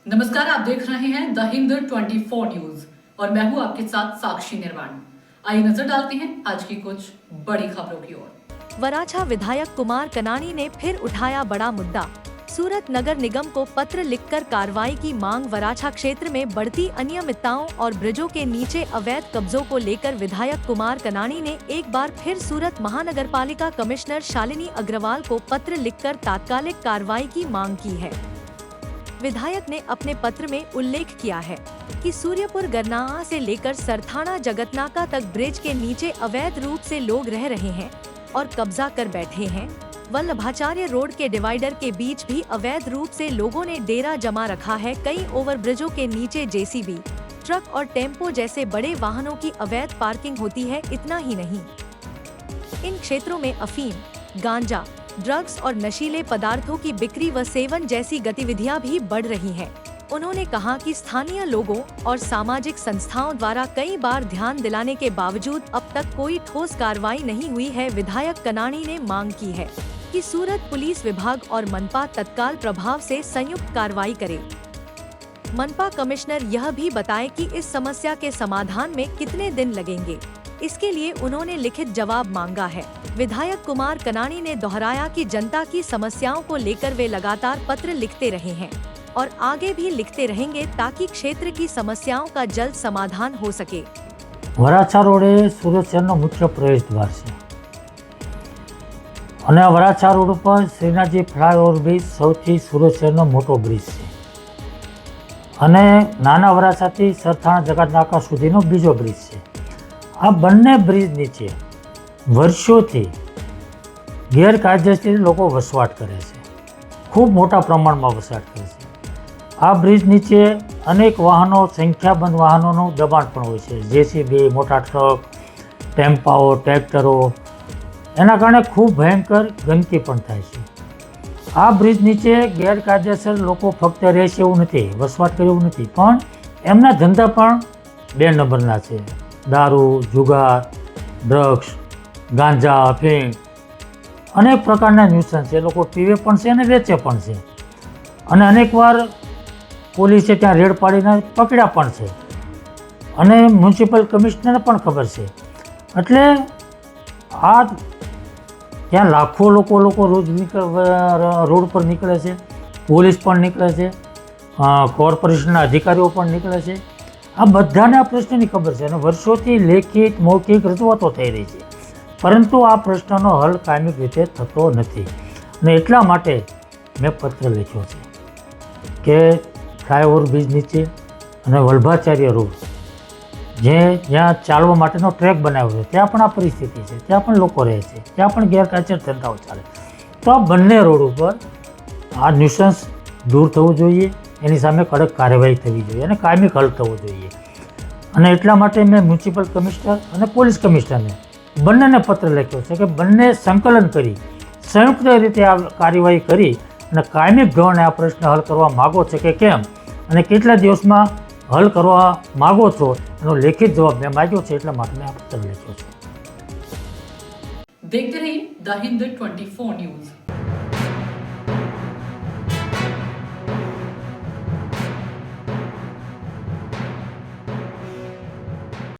नमस्कार, आप देख रहे हैं द हिंद 24 न्यूज और मैं हूं आपके साथ साक्षी निर्वाण। आइए नजर डालते हैं आज की कुछ बड़ी खबरों की ओर। वराछा विधायक कुमार कनानी ने फिर उठाया बड़ा मुद्दा। सूरत नगर निगम को पत्र लिखकर कार्रवाई की मांग। वराछा क्षेत्र में बढ़ती अनियमितताओं और ब्रिजों के नीचे अवैध कब्जों को लेकर विधायक कुमार कनानी ने एक बार फिर सूरत महानगरपालिका कमिश्नर शालिनी अग्रवाल को पत्र लिखकर तात्कालिक कार्रवाई की मांग की है। विधायक ने अपने पत्र में उल्लेख किया है कि सूर्यपुर गरनाहा से लेकर सरथाना जगतनाका तक ब्रिज के नीचे अवैध रूप से लोग रह रहे हैं और कब्जा कर बैठे हैं। वल्लभाचार्य रोड के डिवाइडर के बीच भी अवैध रूप से लोगों ने डेरा जमा रखा है। कई ओवरब्रिजों के नीचे जेसीबी, ट्रक और टेम्पो जैसे बड़े वाहनों की अवैध पार्किंग होती है। इतना ही नहीं, इन क्षेत्रों में अफीम, गांजा, ड्रग्स और नशीले पदार्थों की बिक्री व सेवन जैसी गतिविधियां भी बढ़ रही हैं। उन्होंने कहा कि स्थानीय लोगों और सामाजिक संस्थाओं द्वारा कई बार ध्यान दिलाने के बावजूद अब तक कोई ठोस कार्रवाई नहीं हुई है। विधायक कनानी ने मांग की है कि सूरत पुलिस विभाग और मनपा तत्काल प्रभाव से संयुक्त कार्रवाई करे। मनपा कमिश्नर यह भी बताए कि इस समस्या के समाधान में कितने दिन लगेंगे, इसके लिए उन्होंने लिखित जवाब मांगा है। विधायक कुमार कनानी ने दोहराया कि जनता की समस्याओं को लेकर वे लगातार पत्र लिखते रहे हैं और आगे भी लिखते रहेंगे ताकि क्षेत्र की समस्याओं का जल्द समाधान हो सके। वराछा रोड ए सूरत शहरનો મુખ્ય પ્રવેશ દ્વાર છે અને વરાછા રોડ ઉપર શ્રીનાથજી ફ્લાયઓવર બ્રિજ સૌથી સુરત શહેરનો મોટો બ્રિજ છે અને નાના વરાછાથી સરથાણા જગતનાકા સુધીનો બીજો બ્રિજ છે। આ બંને બ્રિજ નીચે વર્ષોથી ગેરકાયદેસર લોકો વસવાટ કરે છે, ખૂબ મોટા પ્રમાણમાં વસવાટ કરે છે। આ બ્રિજ નીચે અનેક વાહનો, સંખ્યાબંધ વાહનોનું દબાણ પણ હોય છે, જેસીબી, મોટા ટ્રક, ટેમ્પાઓ, ટ્રેક્ટરો, એના કારણે ખૂબ ભયંકર ગંદકી પણ થાય છે। આ બ્રિજ નીચે ગેરકાયદેસર લોકો ફક્ત રહે છે એવું નથી, વસવાટ કરે એવું નથી, પણ એમના ધંધા પણ 2 નંબરના છે। દારૂ, જુગાર, ડ્રગ્સ, ગાંજા, અફીણ, અનેક પ્રકારના ન્યુસન્સ એ લોકો પીવે પણ છે અને વેચે પણ છે અને અનેકવાર પોલીસે ત્યાં રેડ પાડીને પકડ્યા પણ છે અને મ્યુનિસિપલ કમિશનરને પણ ખબર છે। એટલે આ ત્યાં લાખો લોકો રોજ રોડ પર નીકળે છે, પોલીસ પણ નીકળે છે, કોર્પોરેશનના અધિકારીઓ પણ નીકળે છે। આ બધાને આ પ્રશ્નની ખબર છે અને વર્ષોથી લેખિત મૌખિક રજૂઆતો થઈ રહી છે, પરંતુ આ પ્રશ્નનો હલ કાયમી રીતે થતો નથી અને એટલા માટે મેં પત્ર લખ્યો છે કે ફ્લાયઓવર બ્રિજ નીચે અને વલ્લભાચાર્ય રોડ જ્યાં ચાલવા માટેનો ટ્રેક બનાવ્યો છે ત્યાં પણ આ પરિસ્થિતિ છે, ત્યાં પણ લોકો રહે છે, ત્યાં પણ ગેરકાયદેસર ધંધાઓ ચાલે। તો આ બંને રોડ ઉપર આ ન્યુસન્સ દૂર થવું જોઈએ, એની સામે કડક કાર્યવાહી થવી જોઈએ અને કાયમી હલ થવો જોઈએ અને એટલા માટે મેં મ્યુનિસિપલ કમિશનર અને પોલીસ કમિશનરને બંનેને પત્ર લખ્યો છે કે બંને સંકલન કરી સંયુક્ત રીતે આ કાર્યવાહી કરી અને કાયમી ધોરણે આ પ્રશ્ન હલ કરવા માગો છે કે કેમ અને કેટલા દિવસમાં હલ કરવા માગો છો એનો લેખિત જવાબ મેં માગ્યો છે, એટલા માટે મેં આ પત્ર લખ્યો છે। देखते रहिए द हिंद 24 न्यूज।